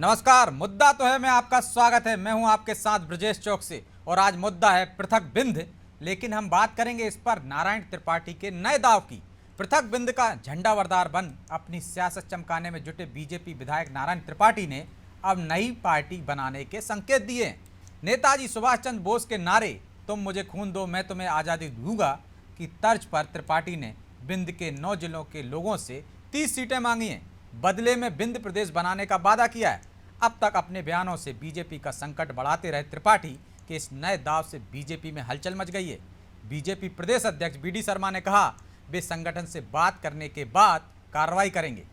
नमस्कार। मुद्दा तो है मैं आपका स्वागत है। मैं हूं आपके साथ ब्रजेश चौक से और आज मुद्दा है पृथक बिंद। लेकिन हम बात करेंगे इस पर नारायण त्रिपाठी के नए दाव की। पृथक बिंद का झंडावरदार बन अपनी सियासत चमकाने में जुटे बीजेपी विधायक नारायण त्रिपाठी ने अब नई पार्टी बनाने के संकेत दिए। नेताजी सुभाष चंद्र बोस के नारे तुम मुझे खून दो मैं तुम्हें आज़ादी दूंगा की तर्ज पर त्रिपाठी ने बिंद के 9 जिलों के लोगों से 30 सीटें मांगी हैं। बदले में बिंद प्रदेश बनाने का वादा किया है। अब तक अपने बयानों से बीजेपी का संकट बढ़ाते रहे त्रिपाठी के इस नए दाव से बीजेपी में हलचल मच गई है। बीजेपी प्रदेश अध्यक्ष बीडी शर्मा ने कहा वे संगठन से बात करने के बाद कार्रवाई करेंगे।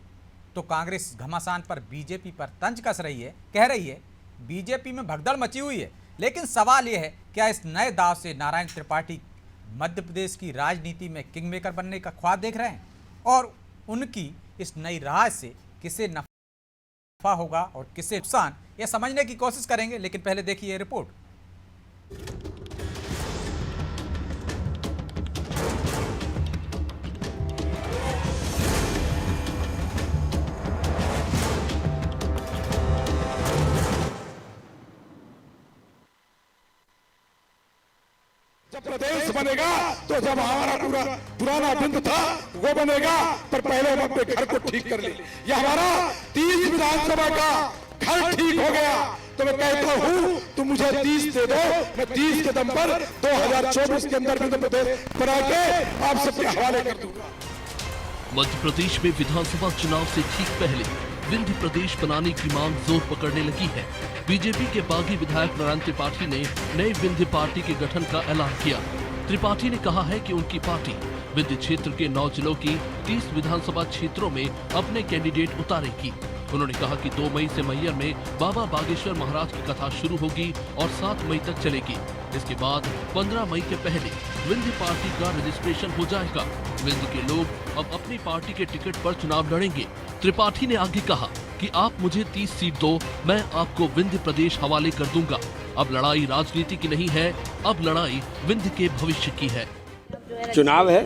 तो कांग्रेस घमासान पर बीजेपी पर तंज कस रही है, कह रही है बीजेपी में भगदड़ मची हुई है। लेकिन सवाल यह है क्या इस नए दाव से नारायण त्रिपाठी मध्य प्रदेश की राजनीति में किंग मेकर बनने का ख्वाब देख रहे हैं और उनकी इस नई राह से किसे नफा होगा और किसे नुकसान, यह समझने की कोशिश करेंगे। लेकिन पहले देखिए ये रिपोर्ट। जब प्रदेश बनेगा तो जब हमारा पूरा पुराना बिंद था वो बनेगा, पर पहले हम अपने घर को ठीक कर ले। ये हमारा 30 विधानसभा का घर ठीक हो गया तो मैं कहता हूँ तुम मुझे 30 दे दो, मैं 30 के दम पर 2024 के अंदर बिंद प्रदेश बना के आप सबके हवाले कर दूंगा। मध्य प्रदेश में विधानसभा चुनाव से ठीक पहले विंध्य प्रदेश बनाने की मांग जोर पकड़ने लगी है। बीजेपी के बागी विधायक नारायण त्रिपाठी ने नई विंध्य पार्टी के गठन का ऐलान किया। त्रिपाठी ने कहा है कि उनकी पार्टी विंध्य क्षेत्र के 9 जिलों की 30 विधानसभा क्षेत्रों में अपने कैंडिडेट उतारेगी। उन्होंने कहा कि 2 मई से मैहर में बाबा बागेश्वर महाराज की कथा शुरू होगी और 7 मई तक चलेगी। इसके बाद 15 मई के पहले विंध्य पार्टी का रजिस्ट्रेशन हो जाएगा। विंध्य के लोग अब अपनी पार्टी के टिकट पर चुनाव लड़ेंगे। त्रिपाठी ने आगे कहा कि आप मुझे 30 सीट दो, मैं आपको विंध्य प्रदेश हवाले कर दूंगा। अब लड़ाई राजनीति की नहीं है, अब लड़ाई विंध्य के भविष्य की है। चुनाव है,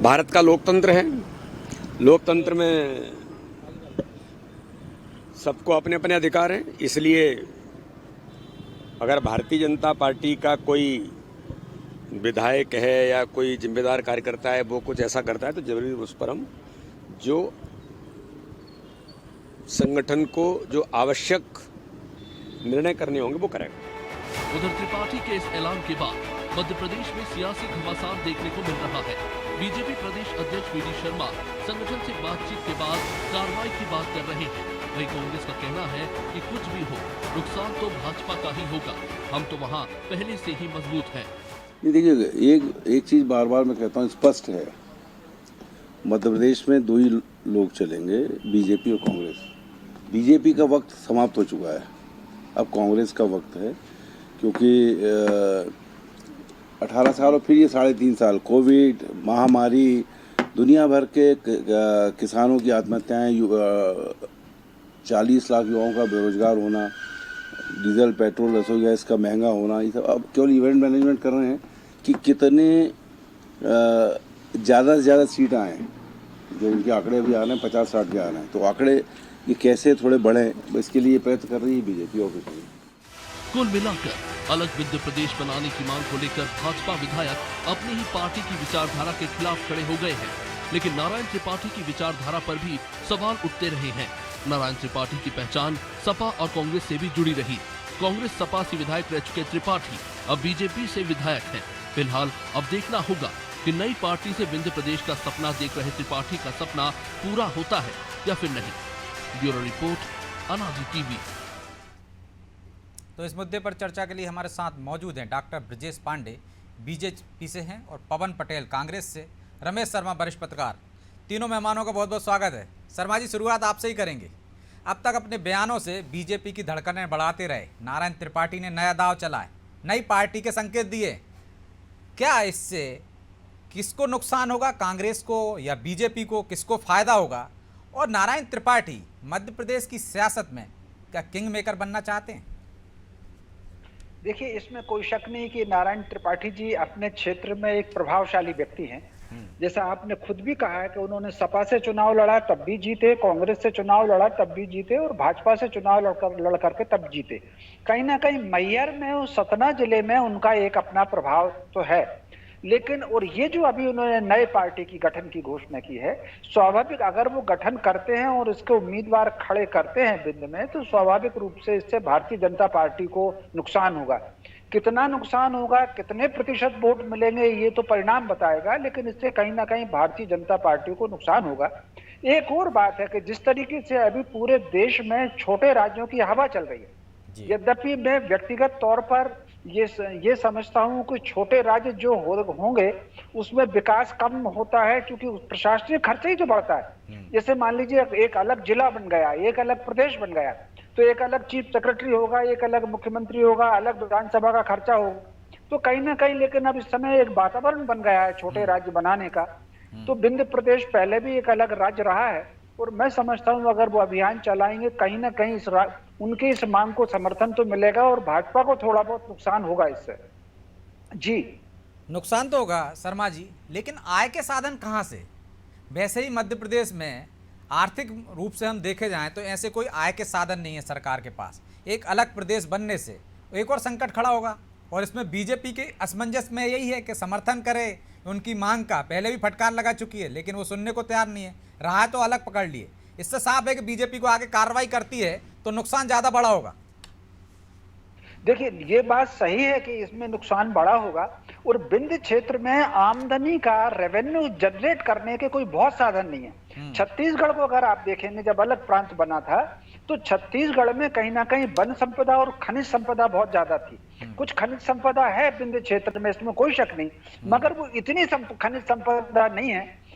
भारत का लोकतंत्र है। लोकतंत्र में सबको अपने अपने अधिकार हैं, इसलिए अगर भारतीय जनता पार्टी का कोई विधायक है या कोई जिम्मेदार कार्यकर्ता है वो कुछ ऐसा करता है तो जरूरी उस पर हम जो संगठन को जो आवश्यक निर्णय करने होंगे वो करेंगे। उधर त्रिपाठी के इस ऐलान के बाद मध्य प्रदेश में सियासी घमासान देखने को मिल रहा है। बीजेपी प्रदेश अध्यक्ष बीडी शर्मा संगठन से बातचीत के बाद कार्रवाई की बात कर रहे हैं। वहीं कांग्रेस का कहना है कि कुछ भी हो नुकसान तो भाजपा का ही होगा, हम तो वहाँ पहले से ही मजबूत हैं। देखिए एक चीज बार बार मैं कहता हूँ स्पष्ट है, मध्य प्रदेश में 2 ही लोग चलेंगे, बीजेपी और कांग्रेस। बीजेपी का वक्त समाप्त हो चुका है, अब कांग्रेस का वक्त है, क्योंकि 18 साल और फिर ये 3.5 साल कोविड महामारी, दुनिया भर के किसानों की आत्महत्याएं, 40 लाख युवाओं का बेरोजगार होना, डीजल पेट्रोल रसोई गैस का महंगा होना, ये सब अब केवल इवेंट मैनेजमेंट कर रहे हैं कि कितने ज़्यादा से ज़्यादा सीटें आएँ। जो इनके आंकड़े अभी आ रहे हैं 50-60 के आ रहे हैं, तो आंकड़े ये कैसे थोड़े बढ़ें, इसके लिए प्रयत्न कर रही है बीजेपी और कुछ नहीं। कुल मिलाकर अलग विंध्य प्रदेश बनाने की मांग को लेकर भाजपा विधायक अपनी ही पार्टी की विचारधारा के खिलाफ खड़े हो गए हैं। लेकिन नारायण त्रिपाठी की विचारधारा पर भी सवाल उठते रहे हैं। नारायण त्रिपाठी की पहचान सपा और कांग्रेस से भी जुड़ी रही। कांग्रेस सपा से विधायक रह चुके त्रिपाठी अब बीजेपी से विधायक हैं। फिलहाल अब देखना होगा कि नई पार्टी से विंध्य प्रदेश का सपना देख रहे त्रिपाठी का सपना पूरा होता है या फिर नहीं। ब्यूरो रिपोर्ट, अनाजी टीवी। तो इस मुद्दे पर चर्चा के लिए हमारे साथ मौजूद हैं डॉक्टर ब्रजेश पांडे बीजेपी से हैं और पवन पटेल कांग्रेस से, रमेश शर्मा वरिष्ठ पत्रकार। तीनों मेहमानों का बहुत बहुत स्वागत है। शर्मा जी, शुरुआत आपसे ही करेंगे। अब तक अपने बयानों से बीजेपी की धड़कनें बढ़ाते रहे नारायण त्रिपाठी ने नया दाव चलाए, नई पार्टी के संकेत दिए। क्या इससे किसको नुकसान होगा, कांग्रेस को या बीजेपी को, किसको फायदा होगा? और नारायण त्रिपाठी मध्य प्रदेश की सियासत में क्या किंग मेकर बनना चाहते हैं? देखिए, इसमें कोई शक नहीं कि नारायण त्रिपाठी जी अपने क्षेत्र में एक प्रभावशाली व्यक्ति हैं जैसा आपने खुद भी कहा है कि उन्होंने सपा से चुनाव लड़ा तब भी जीते, कांग्रेस से चुनाव लड़ा तब भी जीते और भाजपा से चुनाव लड़ करके तब जीते। कहीं ना कहीं मैहर में और सतना जिले में उनका एक अपना प्रभाव तो है, लेकिन और ये जो अभी उन्होंने नए पार्टी की गठन की घोषणा की है, स्वाभाविक अगर वो गठन करते हैं और इसके उम्मीदवार खड़े करते हैं बिंद में, तो स्वाभाविक रूप से इससे भारतीय जनता पार्टी को नुकसान होगा। कितना नुकसान होगा, कितने प्रतिशत वोट मिलेंगे, ये तो परिणाम बताएगा, लेकिन इससे कहीं ना कहीं भारतीय जनता पार्टी को नुकसान होगा। एक और बात है कि जिस तरीके से अभी पूरे देश में छोटे राज्यों की हवा चल रही है, यद्यपि मैं व्यक्तिगत तौर पर ये समझता हूं कि छोटे राज्य जो होंगे उसमें विकास कम होता है, क्योंकि प्रशासनिक खर्च ही जो बढ़ता है। जैसे मान लीजिए एक अलग जिला बन गया, एक अलग प्रदेश बन गया, तो एक अलग चीफ सेक्रेटरी होगा, एक अलग मुख्यमंत्री होगा, अलग विधानसभा का खर्चा होगा। तो कहीं ना कहीं लेकिन अब इस समय एक वातावरण बन गया है छोटे राज्य बनाने का। तो विंध्य प्रदेश पहले भी एक अलग राज्य रहा है, और मैं समझता हूं अगर वो अभियान चलाएंगे कहीं ना कहीं उनके इस मांग को समर्थन तो मिलेगा और भाजपा को थोड़ा बहुत नुकसान होगा इससे। जी नुकसान तो होगा शर्मा जी, लेकिन आय के साधन कहाँ से? वैसे ही मध्य प्रदेश में आर्थिक रूप से हम देखे जाएं तो ऐसे कोई आय के साधन नहीं है सरकार के पास। एक अलग प्रदेश बनने से एक और संकट खड़ा होगा, और इसमें बीजेपी के असमंजस में यही है कि समर्थन करे उनकी मांग का। पहले भी फटकार लगा चुकी है, लेकिन वो सुनने को तैयार नहीं है, रहा तो अलग पकड़ लिए। इससे साफ है कि बीजेपी को आगे कार्रवाई करती है तो नुकसान ज्यादा बड़ा होगा। देखिए, ये बात सही है कि इसमें नुकसान बड़ा होगा, और विंध्य क्षेत्र में आमदनी का रेवेन्यू जनरेट करने के कोई बहुत साधन नहीं है। छत्तीसगढ़ को अगर आप देखेंगे, जब अलग प्रांत बना था तो छत्तीसगढ़ में कहीं ना कहीं वन संपदा और खनिज संपदा बहुत ज्यादा थी। कुछ खनिज संपदा है विंध्य क्षेत्र में, इसमें कोई शक नहीं, मगर वो इतनी खनिज संपदा नहीं है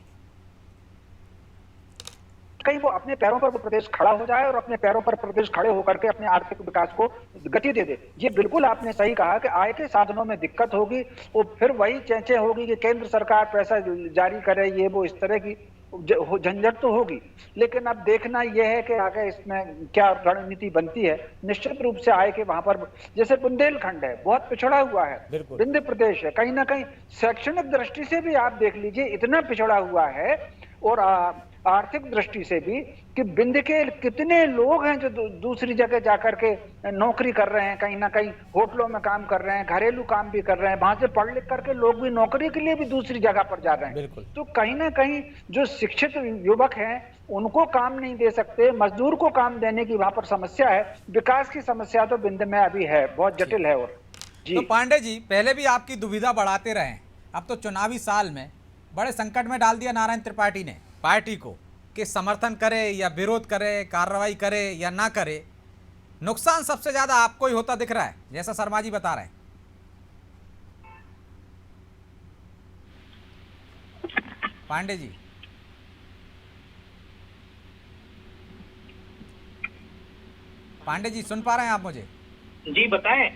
कहीं वो अपने पैरों पर वो प्रदेश खड़ा हो जाए और अपने पैरों पर प्रदेश खड़े होकर के अपने आर्थिक विकास को गति दे दे। ये बिल्कुल आपने सही कहा कि आय के साधनों में दिक्कत होगी, और फिर वही चेंचे होगी कि केंद्र सरकार पैसा जारी करे, ये वो इस तरह की झंझट तो होगी। लेकिन अब देखना यह है कि आगे इसमें क्या रणनीति बनती है। निश्चित रूप से आय के वहां पर जैसे बुंदेलखंड है, बहुत पिछड़ा हुआ है, विंध्य प्रदेश है, कहीं ना कहीं शैक्षणिक दृष्टि से भी आप देख लीजिए इतना पिछड़ा हुआ है, और आर्थिक दृष्टि से भी कि विंध्य के कितने लोग हैं जो दूसरी जगह जाकर के नौकरी कर रहे हैं, कहीं ना कहीं होटलों में काम कर रहे हैं, घरेलू काम भी कर रहे हैं, वहां से पढ़ लिख करके लोग भी नौकरी के लिए भी दूसरी जगह पर जा रहे हैं। तो कहीं ना कहीं जो शिक्षित युवक हैं उनको काम नहीं दे सकते, मजदूर को काम देने की वहां पर समस्या है। विकास की समस्या तो विंध्य में अभी है, बहुत जटिल है। और जी तो पांडे जी, पहले भी आपकी दुविधा बढ़ाते रहे, अब तो चुनावी साल में बड़े संकट में डाल दिया नारायण त्रिपाठी ने पार्टी को कि समर्थन करे या विरोध करे, कार्रवाई करे या ना करे। नुकसान सबसे ज्यादा आपको ही होता दिख रहा है, जैसा शर्मा जी बता रहे हैं। पांडे जी, पांडे जी सुन पा रहे हैं आप मुझे? जी बताएं।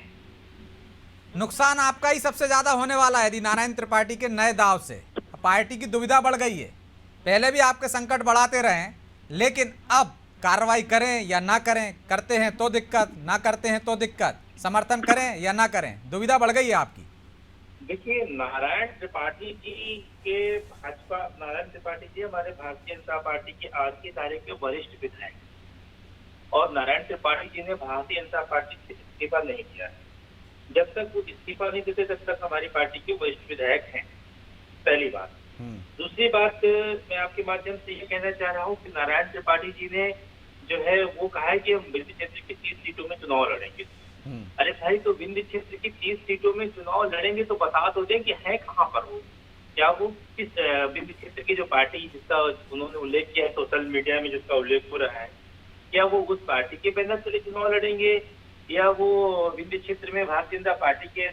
नुकसान आपका ही सबसे ज्यादा होने वाला है यदि नारायण त्रिपाठी के नए दाव से। पार्टी की दुविधा बढ़ गई है, पहले भी आपके संकट बढ़ाते रहे, लेकिन अब कार्रवाई करें या ना करें, करते हैं तो दिक्कत, ना करते हैं तो दिक्कत, समर्थन करें या ना करें, दुविधा बढ़ गई है आपकी। देखिए, नारायण त्रिपाठी जी हमारे भारतीय जनता पार्टी के आज की तारीख के वरिष्ठ विधायक, और नारायण त्रिपाठी जी ने भारतीय जनता पार्टी से इस्तीफा नहीं किया है। जब तक वो इस्तीफा नहीं देते तब तक हमारी पार्टी के वरिष्ठ विधायक हैं, पहली बात। दूसरी बात, मैं आपके माध्यम से ये कहना चाह रहा हूँ कि नारायण त्रिपाठी जी ने जो है वो कहा है कि हम विंध्य क्षेत्र की 30 सीटों में चुनाव लड़ेंगे। अरे भाई, तो विंध्य क्षेत्र की 30 सीटों में चुनाव लड़ेंगे तो बता तो दें कि है कहाँ पर वो, क्या वो किस विंध्य क्षेत्र की जो पार्टी जिसका उन्होंने उल्लेख किया है सोशल मीडिया में, जिसका उल्लेख हो रहा है, क्या वो उस पार्टी के बैनर से चुनाव लड़ेंगे या वो विंध्य क्षेत्र में भारतीय जनता पार्टी के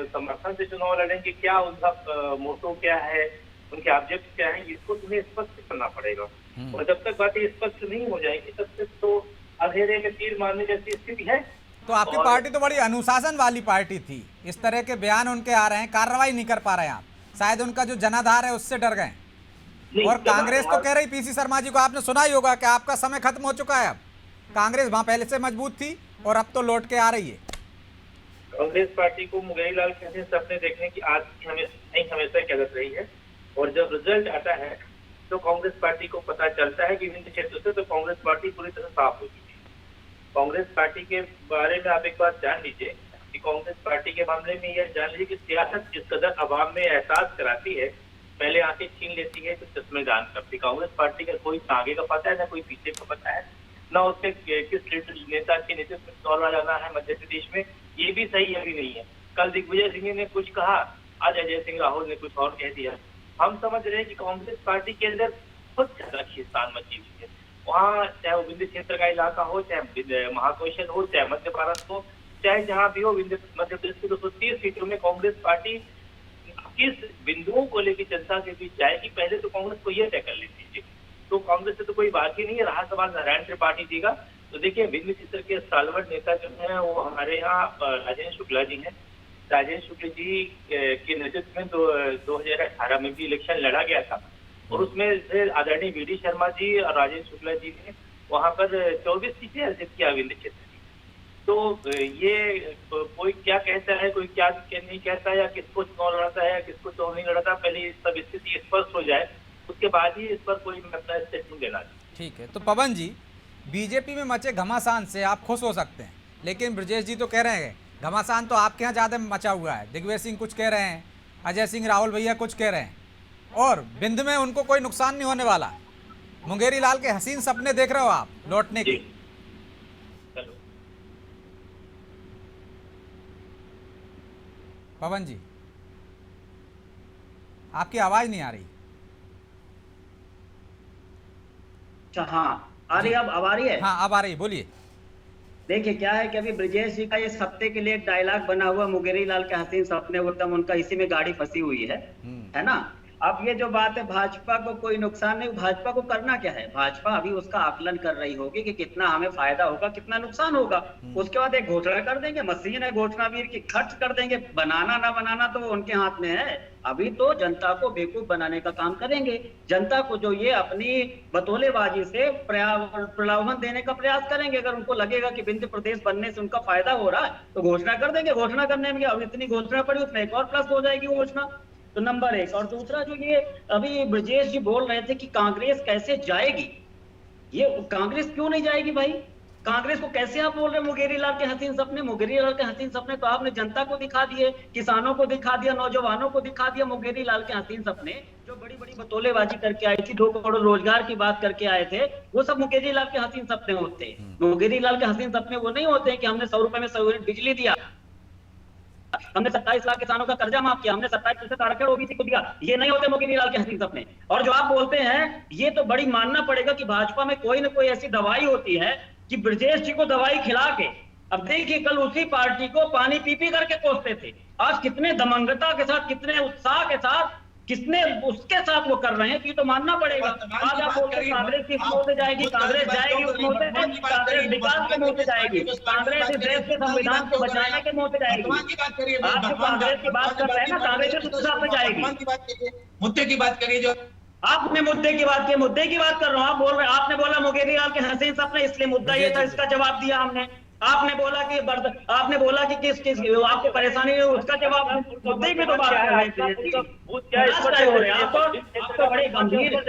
समर्थन से चुनाव लड़ेंगे? क्या उनका मोटो क्या है, उनके ऑब्जेक्ट क्या है, इसको तुम्हें स्पष्ट करना पड़ेगा। और जब तक बातें स्पष्ट नहीं हो जाएगी तब तक तो अंधेरे में तीर मारने जैसी स्थिति है। तो आपकी पार्टी तो बड़ी अनुशासन वाली पार्टी थी, इस तरह के बयान उनके आ रहे हैं, कार्रवाई नहीं कर पा रहे हैं आप, शायद उनका जो जनाधार है उससे डर गए। और कांग्रेस तो कह रही, पीसी शर्मा जी को आपने सुना ही होगा कि आपका समय खत्म हो चुका है, अब कांग्रेस वहां पहले से मजबूत थी और अब तो लौट के आ रही है। कांग्रेस पार्टी को मुंगेरी लाल कहते हैं सपने देखने की आज हमेशा की आदत रही है, और जब रिजल्ट आता है तो कांग्रेस पार्टी को पता चलता है कि विंध्य क्षेत्र से तो कांग्रेस पार्टी पूरी तरह साफ हो चुकी है। कांग्रेस पार्टी के बारे में आप एक बात जान लीजिए कि कांग्रेस पार्टी के मामले में यह जान लीजिए कि सियासत जिस कदर अवाम में एहसास कराती है, पहले आंखें छीन लेती है तो चश्मे दान करती। कांग्रेस पार्टी का कोई आगे का पता है ना कोई पीछे का पता है, ना उसके किस नेता के नेतृत्व में दौरा जाना है मध्य प्रदेश में, ये भी सही अभी नहीं है। कल दिग्विजय सिंह ने कुछ कहा, आज अजय सिंह राहुल ने कुछ और कह दिया। हम समझ रहे हैं कि कांग्रेस पार्टी के अंदर बहुत ज्यादा खींचतान मची हुई है। वहाँ चाहे वो विंध्य क्षेत्र का इलाका हो, चाहे महाकौशल हो, चाहे मध्य भारत हो, चाहे जहाँ भी हो, मध्य प्रदेश की 230 सीटों में कांग्रेस पार्टी किस बिंदुओं को लेकर जनता के बीच जाएगी, पहले तो कांग्रेस को यह तय कर लीजिए। तो कांग्रेस से तो कोई बात ही नहीं है। रहा सवाल नारायण त्रिपाठी जी का, तो देखिए विंध्य क्षेत्र के स्टालवर्ड नेता जो है वो हमारे यहाँ राजेंद्र शुक्ला जी हैं। राजेंद्र शुक्ल जी के नेतृत्व में 2018 में भी इलेक्शन लड़ा गया था और उसमें से आदरणीय वीडी शर्मा जी और राजेंद्र शुक्ला जी ने वहां पर 24 सीटें अर्जित किया विंध्य क्षेत्र की। तो ये कोई क्या कहता है, कोई क्या नहीं कहता है, या किसको चुनाव लड़ाता है या किसको चुनाव नहीं लड़ाता, पहले इस सब स्थिति स्पष्ट हो जाए, उसके बाद ही इस पर कोई अपना स्टेटमेंट देना। ठीक है, तो पवन जी, बीजेपी में मचे घमासान से आप खुश हो सकते हैं, लेकिन ब्रजेश जी तो कह रहे हैं घमासान तो आपके यहाँ ज़्यादा मचा हुआ है। दिग्विजय सिंह कुछ कह रहे हैं, अजय सिंह राहुल भैया कुछ कह रहे हैं, और बिंद में उनको कोई नुकसान नहीं होने वाला। मुंगेरी लाल के हसीन सपने देख रहे हो आप लौटने के? पवन जी, आपकी आवाज नहीं आ रही। अच्छा, हाँ आ रही, अब आ रही है? हाँ अब आ रही, बोलिए। देखिए क्या है कि अभी ब्रजेश जी का ये सप्ते के लिए एक डायलॉग बना हुआ, मुंगेरी लाल के हसीन सपने, एकदम उनका इसी में गाड़ी फंसी हुई है ना। अब ये जो बात है भाजपा को कोई नुकसान नहीं, भाजपा को करना क्या है, भाजपा अभी उसका आकलन कर रही होगी कि कितना हमें फायदा होगा, कितना नुकसान होगा। उसके बाद एक घोषणा कर देंगे, मशीन है घोषणा वीर की, खर्च कर देंगे। बनाना ना बनाना तो उनके हाथ में है। अभी तो जनता को बेवकूफ बनाने का काम करेंगे। जनता को जो ये अपनी बतौलेबाजी से प्रलोभन देने का प्रयास करेंगे। अगर उनको लगेगा कि विंध्य प्रदेश बनने से उनका फायदा हो रहा है तो घोषणा कर देंगे। घोषणा करने में अब इतनी घोषणा पड़ी, उसमें एक और प्लस हो जाएगी घोषणा। तो नंबर एक। और दूसरा जो ये अभी ब्रजेश जी बोल रहे थे कि कांग्रेस कैसे जाएगी, ये कांग्रेस क्यों नहीं जाएगी भाई? कांग्रेस को कैसे आप बोल रहे हैं मुंगेरी लाल के हसीन सपने? मुंगेरी लाल के हसीन सपने तो आपने जनता को दिखा दिए, किसानों को दिखा दिया, नौजवानों को दिखा दिया। मुंगेरी लाल के हसीन सपने जो बड़ी बड़ी बतौलेबाजी करके आई थी, 2 करोड़ रोजगार की बात करके आए थे, वो सब मुंगेरी लाल के हसीन सपने होते हैं। मुंगेरी लाल के हसीन सपने वो नहीं होते हैं कि हमने 100 रुपए में 100 यूनिट बिजली दिया, हमने 27 लाख किसानों का कर्जा माफ किया, हमने 27% आरक्षण ओबीसी को दिया। ये नहीं होते मुंगेरी लाल के हसीन सपने। और जो आप बोलते हैं, ये तो बड़ी मानना पड़ेगा कि भाजपा में कोई ना कोई ऐसी दवाई होती है कि ब्रजेश जी को दवाई खिला के, अब देखिए कल उसी पार्टी को पानी पी पी करके कोसते थे, आज कितने दमंगता के साथ, कितने उत्साह के साथ, किसने उसके साथ वो कर रहे हैं कि तो मानना पड़ेगा। आज आप बोलते हैं कांग्रेस किस मुंह से जाएगी, कांग्रेस जाएगी उस मुंह से, कांग्रेस विकास के मुंह से जाएगी, कांग्रेस इस देश के संविधान को बचाने के मुंह से जाएगी। आप जो कांग्रेस की बात कर रहे हैं ना, कांग्रेस उस हिसाब से जाएगी। मुद्दे की बात करिए। जो आपने मुद्दे की बात की, मुद्दे की बात कर रहा हूँ। आप बोल रहे हैं, आपने बोला मुंगेरी लाल के हसीन सपने, इसलिए मुद्दा ये था, इसका जवाब दिया हमने। आपने बोला कि किस आपको परेशानी है, उसका जवाब मुद्दे की तो बात कर रहे हैं। आप तो बड़े गंभीर क्यों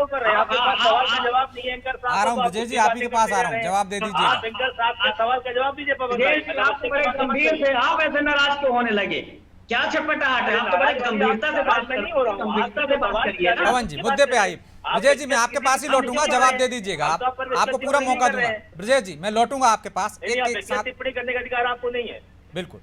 कर रहे हैं? आपके पास सवाल का जवाब नहीं है। आ रहा हूँ ब्रजेश जी, आप ही के पास आ रहा हूँ, जवाब दे दीजिए। आप सवाल का जवाब दीजिए। आप बड़े गंभीर से, आप ऐसे नाराज क्यों होने लगे? क्या छटपटाहट है? आप तो बड़ी गंभीरता से बात करिए। पवन जी मुद्दे पे आई। ब्रजेश जी मैं आपके पास ही लौटूंगा, जवाब दे दीजिएगा। आपको पूरा मौका दूंगा। ब्रजेश जी मैं लौटूंगा आपके पास। एक साथ टिप्पणी करने का अधिकार आपको नहीं है। बिल्कुल।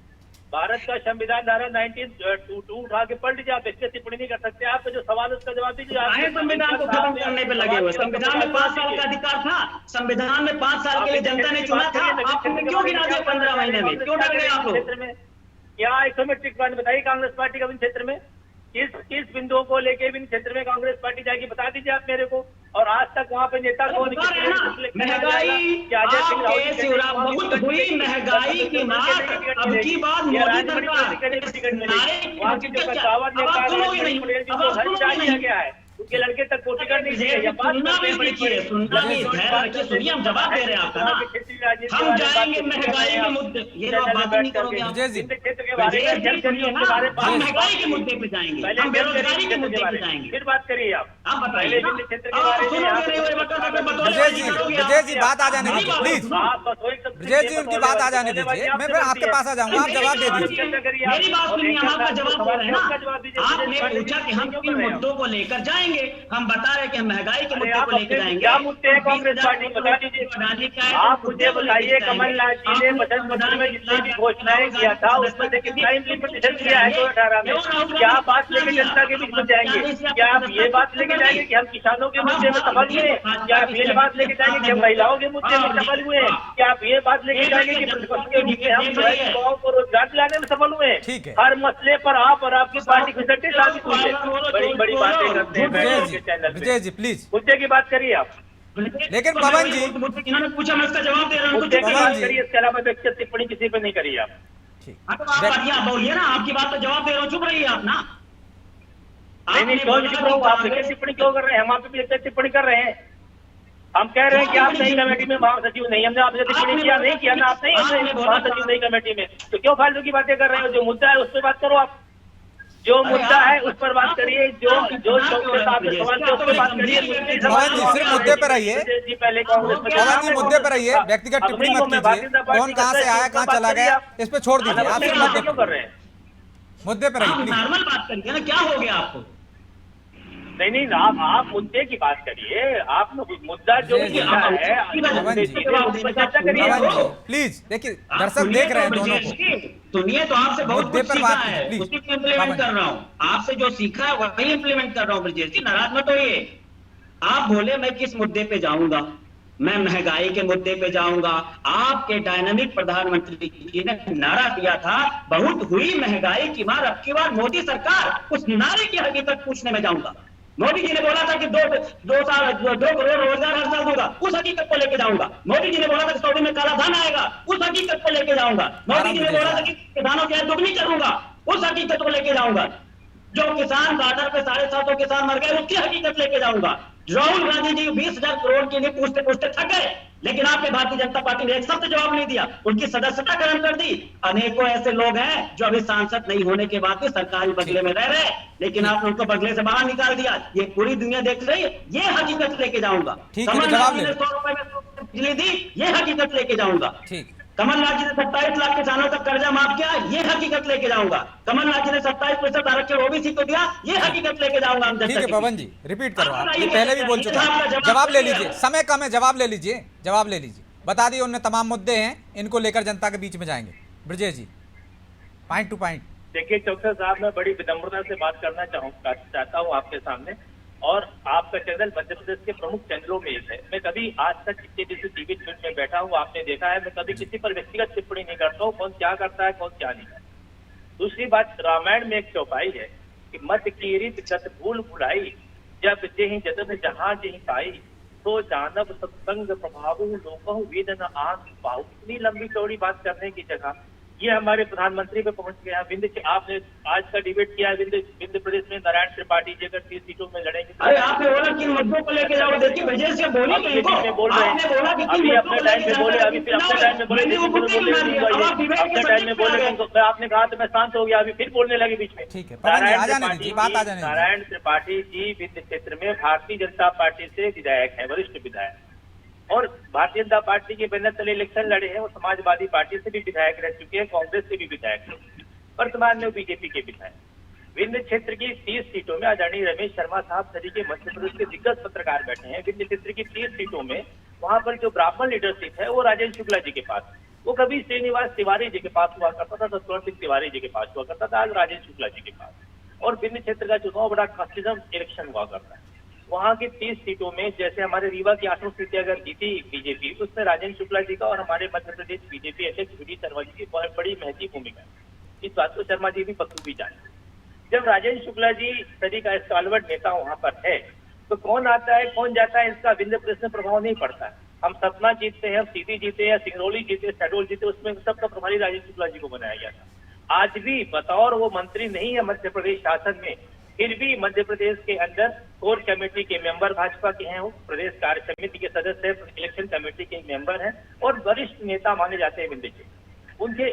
भारत का संविधान धारा 1922 उठा के पढ़ लीजिए। आप इससे टिप्पणी नहीं कर सकते। आपका जो सवाल उसका जवाब दीजिए। संविधान को खत्म करने पे लगे हुए। संविधान में 5 साल का अधिकार था, संविधान में 5 साल के लिए जनता ने चुना था। आपने क्यों गिरा दिया 15 महीने में? क्यों डर गए आप लोग? क्या 100 मीट्रिक टन बताइए कांग्रेस पार्टी का विंध्य क्षेत्र में किस बिंदुओं को लेके विंध्य क्षेत्र में कांग्रेस पार्टी जाएगी, बता दीजिए आप मेरे को। और आज तक वहाँ पे नेता कौन? महंगाई बहुत हुई, महंगाई की मार अब की बात मोदी सरकार गया है, उनके लड़के तक को टिकट नहीं दिया। ये बात सुनना भी देखिए, सुनना भी है, सुनिए हम जवाब दे रहे हैं आपका ना। हम जाएंगे महंगाई के मुद्दे, ये आप बात नहीं करोगे आप। विजय जी, क्षेत्र के बारे में जब सुनिए ना, हम महंगाई के मुद्दे पे जाएंगे, हम बेरोजगारी के मुद्दे पे जाएंगे, फिर बात करिए आप बताइए ना। क्षेत्र के बारे में विजय जी बात आ जाने दीजिए प्लीज। विजय जी उनकी बात आ जाने दीजिए, मैं फिर आपके पास आ जाऊंगा, आप जवाब दे दीजिए। मेरी बात सुनिए, हम आपका जवाब दे रहे हैं ना। आपने पूछा कि हम किन मुद्दों को लेकर जाएंगे, हम बता रहे हैं कि हम महंगाई के मुद्दे को लेकर जाएंगे। क्या मुद्दे हैं कांग्रेस पार्टी बता दीजिए। आप मुझे बताइए, कमलनाथ जी ने बजट सत्र में जितनी भी घोषणाएं किया था उसमें से कितना इम्प्लीमेंटेशन किया है 2018 में? क्या बात लेके जनता के बीच में जाएंगे? क्या आप ये बात लेके जाएंगे कि हम किसानों के मुद्दे में सफल हुए? क्या आप ये बात लेके जाएंगे कि हम महिलाओं के मुद्दे में सफल हुए? क्या आप ये बात लेके जाएंगे कि प्रतिपक्ष के मुद्दे हम युवाओं को रोजगार दिलाने में सफल हुए? ठीक है। हर मसले पर आप और आपकी पार्टी घुसटे साबित हुई है। बड़ी बड़ी बातें करते हैं बैठ के चैनल पे। विजय जी प्लीज, मुद्दे की बात करिए आप। लेकिन पवन जी, इन्होंने पूछा, मैं इसका जवाब दे रहा हूँ। मुद्दे की बात करिए, इसके अलावा व्यक्तिगत टिप्पणी किसी पे नहीं करिए आप। आप बोलिए ना, आपकी बात तो जवाब दे रहा हूँ, चुप रहिए आप ना। नहीं क्यों चुप रहो? आप व्यक्तिगत टिप्पणी क्यों कर रहे हैं? हम आप पे व्यक्तिगत टिप्पणी कर रहे हैं। हम कह रहे हैं कि आप नई कमेटी में महासचिव नहीं, हमने आपसे टिप्पणी किया नहीं किया ना, आप नहीं महासचिव नई कमेटी में, तो क्यों फालतू की बातें कर रहे हो? जो मुद्दा है उस पर बात करो आप, जो मुद्दा है उस पर बात करिए, जो सवाल किया उस पर बात करिए। पवन जी सिर्फ मुद्दे पर रहिए, पहले कांग्रेस में पवन जी मुद्दे पर रहिए, व्यक्तिगत टिप्पणी मत कीजिए। कौन कहाँ से आया, कहाँ चला गया, इस पे छोड़ दीजिए। आप सिर्फ मुद्दे क्यों कर रहे हैं? मुद्दे पर रहिए प्लीज। नॉर्मल बात करिए ना, क्या हो गया आपको? नहीं आप मुद्दे की बात करिए। आप मुद्दा जो जी, मुद्दा है चर्चा करिए प्लीज। देखिए दर्शक देख रहे हैं दोनों को। सुनिए, तो आपसे बहुत मुद्दे कुछ पर सीखा बात है, कीजिए, उसी प्लीज। को इम्प्लीमेंट कर रहा हूँ। आपसे जो सीखा है वही इम्प्लीमेंट कर रहा हूँ। ब्रजेश जी नाराज मत होइए। आप बोले मैं किस मुद्दे पे जाऊंगा, मैं महंगाई के मुद्दे पे जाऊंगा। आपके डायनामिक प्रधानमंत्री जी ने नारा दिया था, बहुत हुई महंगाई की मार, अब की बार मोदी सरकार, उस नारे की हकीकत पूछने में जाऊंगा। मोदी जी ने बोला था कि 2 करोड़ रोजगार हर साल दूंगा, उस हकीकत को लेके जाऊंगा। मोदी जी ने बोला था कि सऊदी में काला धन आएगा, उस हकीकत को लेके जाऊंगा। मोदी जी ने बोला था कि किसानों की आय दोगुनी करूंगा, उस हकीकत को लेके जाऊंगा। जो किसान बॉर्डर पे 750 किसान मर गए, उसकी हकीकत लेके जाऊंगा। राहुल गांधी जी 20,000 करोड़ के लिए पूछते पूछते थक गए, लेकिन आपने भारतीय जनता पार्टी ने एक शब्द जवाब नहीं दिया, उनकी सदस्यता ग्रहण कर दी। अनेकों ऐसे लोग हैं जो अभी सांसद नहीं होने के बाद भी सरकारी बंगले में रह रहे, लेकिन आपने उनको बंगले से बाहर निकाल दिया। ये पूरी दुनिया देख रही है, ये हकीकत लेके जाऊंगा। ठीक है, जवाब ले। 100 रुपए में बिजली दी, ये हकीकत लेके जाऊंगा। ठीक। कमलनाथ जी ने 27 लाख किसानों का कर्जा माफ किया, ये हकीकत लेके जाऊंगा। कमलनाथ जी ने 27% आरक्षण ओबीसी को दिया, ये हकीकत लेके जाऊंगा। ठीक है पवन जी, रिपीट करो आप, ये पहले भी बोल चुका है। जवाब ले लीजिए, समय कम है, जवाब ले लीजिए, जवाब ले लीजिए। बता दिए उनने तमाम मुद्दे हैं, इनको लेकर जनता के बीच में जाएंगे। ब्रजेश जी पॉइंट टू पॉइंट। देखिए चौधरी साहब, मैं बड़ी विनम्रता से बात करना चाहता हूँ आपके सामने, और आपका चैनल मध्य प्रदेश के प्रमुख चैनलों में एक है। मैं कभी आज तक जितने जैसे टीवी न्यूज में बैठा हूँ, आपने देखा है, मैं कभी किसी पर व्यक्तिगत टिप्पणी नहीं करता हूँ, कौन क्या करता है कौन क्या नहीं करता। दूसरी बात, रामायण में एक चौपाई है कि मत कीरित गत भूल भुलाई, जब जेहि जतन जहां जेहि पाई, तो जानब सत्संग प्रभाव लोकहु वेद न आस पाऊ। इतनी लंबी चौड़ी बात करने की जगह ये हमारे प्रधानमंत्री पे पहुंच गया। विंध्य आपने आज का डिबेट किया, विंध्य प्रदेश में नारायण त्रिपाठी जी अगर 30 सीटों में लड़ेंगे। अरे आपने बोला किन मुद्दों को लेके जाओ, देखिए ब्रजेश से बोली बोल रहे हैं, अभी अपने टाइम में बोले, अभी फिर अपने टाइम में बोले, अपने टाइम में बोले तो आपने कहा तो मैं शांत हो गया, अभी फिर बोलने लगे बीच में। ठीक है पवन जी, आ जाने दीजिए, बात आ जाने दीजिए। नारायण त्रिपाठी जी विंध्य क्षेत्र में भारतीय जनता पार्टी से विधायक है, वरिष्ठ विधायक, और भारतीय जनता पार्टी के बैनर तले इलेक्शन लड़े हैं। वो समाजवादी पार्टी से भी विधायक रह चुके हैं, कांग्रेस से भी विधायक रहे, वर्तमान में बीजेपी के विधायक। विंध्य क्षेत्र की 30 सीटों में आदरणीय रमेश शर्मा साहब सदी के मध्य प्रदेश के दिग्गज पत्रकार बैठे हैं। विंध्य क्षेत्र की 30 सीटों में वहां पर जो ब्राह्मण लीडरशिप है वो राजेंद्र शुक्ला जी के पास है। वो कभी श्रीनिवास तिवारी जी के पास हुआ करता था, सतवंत सिंह तिवारी जी के पास हुआ करता था, आज राजेंद्र शुक्ला जी के पास। और विंध्य क्षेत्र का चुनाव बड़ा कस्टिज्म इलेक्शन हुआ करता है। वहां की 30 सीटों में जैसे हमारे रीवा की 8 सीटें अगर जीती बीजेपी, उसमें राजेंद्र शुक्ला जी का और हमारे मध्य प्रदेश बीजेपी अध्यक्ष वी डी शर्मा जी की बहुत बड़ी महती भूमिका है। इस बात को शर्मा जी भी बखूबी जाने। जब राजेंद्र शुक्ला जी सदी का स्टालवर्ड नेता वहां पर है, तो कौन आता है कौन जाता है इसका विंध्य प्रदेश में प्रभाव नहीं पड़ता है। हम सतना जीतते हैं, हम सीधी जीते या सिंगरौली जीते, शहडोल जीते, उसमें सबका प्रभारी राजेंद्र शुक्ला जी को बनाया गया था। आज भी बतौर वो मंत्री नहीं है मध्य प्रदेश शासन में, फिर भी मध्य प्रदेश के अंदर कोर कमेटी के मेंबर भाजपा के हैं, वो प्रदेश कार्य समिति के सदस्य हैं, इलेक्शन कमेटी के मेंबर हैं और वरिष्ठ नेता माने जाते हैं विंध्य क्षेत्र।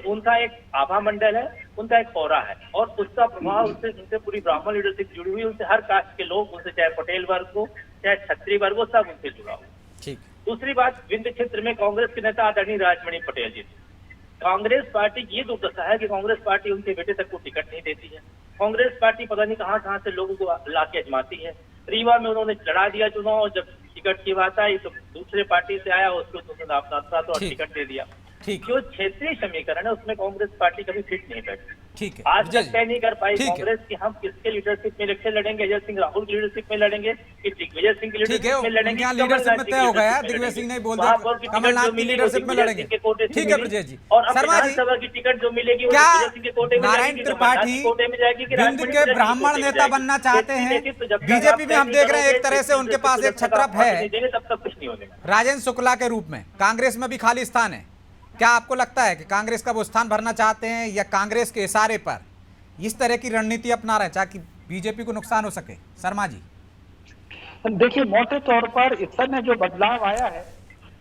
उनका एक आभा मंडल है, उनका एक ऑरा है और उसका प्रभाव उनसे पूरी ब्राह्मण लीडरशिप जुड़ी हुई, उनसे हर कास्ट के लोग, उनसे चाहे पटेल वर्ग हो चाहे क्षत्रिय वर्ग हो, सब उनसे जुड़ा हुआ। ठीक। दूसरी बात, विंध्य क्षेत्र में कांग्रेस के नेता आदरणीय राजमणि पटेल जी थे। कांग्रेस पार्टी की ये दुर्दशा है कि कांग्रेस पार्टी उनके बेटे तक को टिकट नहीं देती है। कांग्रेस पार्टी पता नहीं कहां से लोगों को लाके आजमाती है। रीवा में उन्होंने लड़ा दिया चुनाव और जब टिकट की बात आई तो दूसरे पार्टी से आया, उसको तो टिकट दे दिया। ठीक। जो क्षेत्रीय समीकरण है उसमें कांग्रेस पार्टी कभी फिट नहीं बैठी। ठीक है, आज तक तय नहीं कर पाई कांग्रेस की हम किसके लीडरशिप में इलेक्शन लड़ेंगे, अजय सिंह राहुल की लीडरशिप में लड़ेंगे कि दिग्विजय सिंह की लीडरशिप में लड़ेंगे। यहाँ लीडरशिप में तय हो गया, दिग्विजय सिंह नहीं बोल रहे, कमलनाथ की लीडरशिप में लड़ेंगे। ठीक है ब्रजेश जी। और शर्मा जी, विधानसभा की टिकट जो मिलेगी क्या कोटे में नारायण त्रिपाठी विंध्य के ब्राह्मण नेता बनना चाहते हैं? बीजेपी में हम देख रहे हैं एक तरह से उनके पास एक छत्रप है तब तक कुछ नहीं होने। राजेंद्र शुक्ला के रूप में। कांग्रेस में भी खाली स्थान है। क्या आपको लगता है कि कांग्रेस का वो स्थान भरना चाहते हैं या कांग्रेस के इशारे पर इस तरह की रणनीति अपना रहे ताकि बीजेपी को नुकसान हो सके? शर्मा जी देखिए, मोटे तौर पर इस समय जो बदलाव आया है,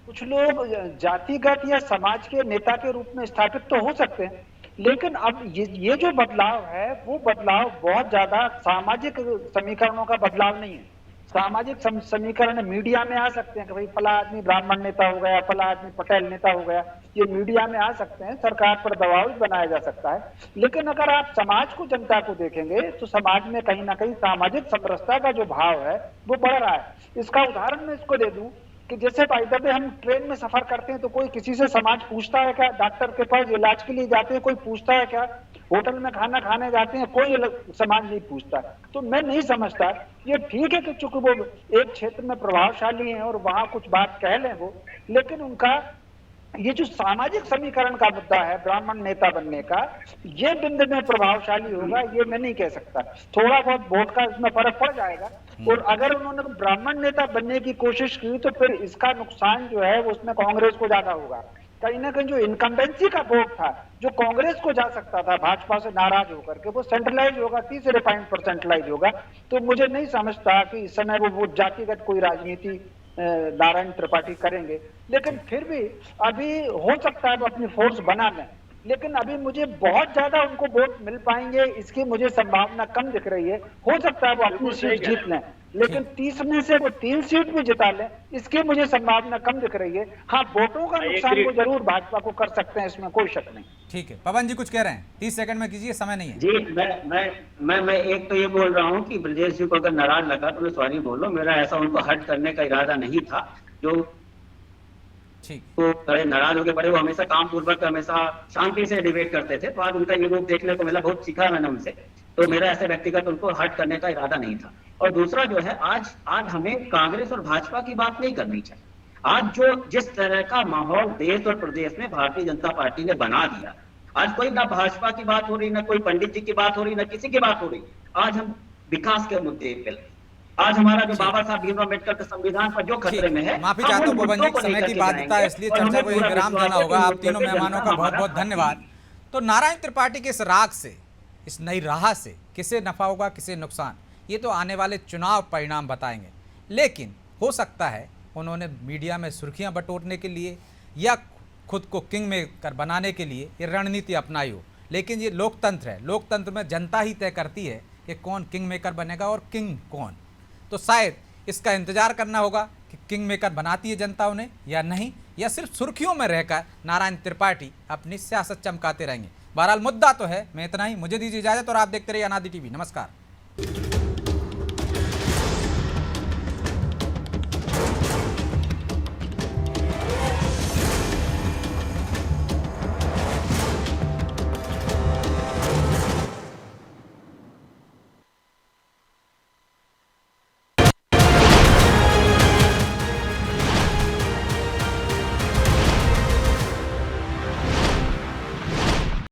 कुछ लोग जातिगत या समाज के नेता के रूप में स्थापित तो हो सकते हैं, लेकिन अब ये जो बदलाव है वो बदलाव बहुत ज्यादा सामाजिक समीकरणों का बदलाव नहीं है। सामाजिक समीकरण मीडिया में आ सकते हैं कि भाई फला आदमी ब्राह्मण नेता हो गया, फला आदमी पटेल नेता हो गया, ये मीडिया में आ सकते हैं, सरकार पर दबाव भी बनाया जा सकता है। लेकिन अगर आप समाज को, जनता को देखेंगे तो समाज में कहीं ना कहीं सामाजिक समरसता का जो भाव है वो बढ़ रहा है। इसका उदाहरण मैं इसको दे दूं कि जैसे भाई हम ट्रेन में सफर करते हैं तो कोई किसी से समाज पूछता है क्या? डॉक्टर के पास इलाज के लिए जाते हैं, कोई पूछता है क्या? होटल में खाना खाने जाते हैं, कोई समाज नहीं पूछता। तो मैं नहीं समझता, ये ठीक है कि चूंकि वो एक क्षेत्र में प्रभावशाली हैं और वहां कुछ बात कह लें वो, लेकिन उनका ये जो सामाजिक समीकरण का मुद्दा है ब्राह्मण नेता बनने का, ये बिंदु में प्रभावशाली होगा ये मैं नहीं कह सकता। थोड़ा बहुत वोट का इसमें फर्क पड़ जाएगा, और अगर उन्होंने ब्राह्मण नेता बनने की कोशिश की तो फिर इसका नुकसान जो है वो उसमें कांग्रेस को ज्यादा होगा। कहीं ना कहीं जो इनकम्बेंसी का वोट था जो कांग्रेस को जा सकता था भाजपा से नाराज होकर के, वो सेंट्रलाइज होगा, तीसरे पॉइंट पर सेंट्रलाइज होगा। तो मुझे नहीं समझता कि इस समय वो जातिगत कोई राजनीति नारायण त्रिपाठी करेंगे, लेकिन फिर भी अभी हो सकता है वो अपनी फोर्स बना लें, लेकिन अभी मुझे बहुत ज्यादा उनको वोट मिल पाएंगे इसकी मुझे संभावना कम दिख रही है। हो सकता है वो अपनी सीट जीत लें, लेकिन 30 में से वो 3 सीट भी जिता लें इसकी मुझे संभावना कम दिख रही है। हाँ, वोटों का नुकसान वो जरूर भाजपा को कर सकते हैं, इसमें कोई शक नहीं। ठीक है, पवन जी कुछ कह रहे हैं, 30 सेकंड में कीजिए, समय नहीं है जी। मैं एक तो ये बोल रहा हूँ कि ब्रजेश जी को अगर नाराज लगा तो मैं सॉरी बोलो, मेरा ऐसा उनको हर्ट करने का इरादा नहीं था। जो तो बड़े नाराज होके बड़े, वो हमेशा काम पूर्वक, हमेशा शांति से डिबेट करते थे, तो आज उनका ये रूप देखने को मिला, बहुत सीखा मैंने उनसे। तो मेरा ऐसे व्यक्तिगत उनको हर्ट करने का इरादा नहीं था। और दूसरा जो है, आज हमें कांग्रेस और भाजपा की बात नहीं करनी चाहिए। आज जो जिस तरह का माहौल देश और प्रदेश में भारतीय जनता पार्टी ने बना दिया, आज कोई ना भाजपा की बात हो रही, ना कोई पंडित जी की बात हो रही, ना किसी की बात हो रही। आज हम विकास के मुद्दे पे, आज हमारा जो बाबा साहब भीमराव अम्बेडकर के संविधान पर जो खतरे में है, माफी चाहता हूं पवन जी, समय की बाध्यता है इसलिए चर्चा को विराम देना होगा। आप तीनों मेहमानों का बहुत बहुत धन्यवाद। तो नारायण त्रिपाठी के इस राग से, इस नई राह से किसे नफा होगा किसे नुकसान, ये तो आने वाले चुनाव परिणाम बताएंगे। लेकिन हो सकता है उन्होंने मीडिया में सुर्खियां बटोरने के लिए या खुद को किंग मेकर बनाने के लिए ये रणनीति अपनाई हो, लेकिन ये लोकतंत्र है, लोकतंत्र में जनता ही तय करती है कि कौन किंग मेकर बनेगा और किंग कौन। तो शायद इसका इंतजार करना होगा कि किंग मेकर बनाती है जनता उन्हें या नहीं, या सिर्फ सुर्खियों में रहकर नारायण त्रिपाठी अपनी सियासत चमकाते रहेंगे। बहरहाल मुद्दा तो है। मैं इतना ही, मुझे दीजिए इजाजत और आप देखते रहिए अनादि टीवी। नमस्कार।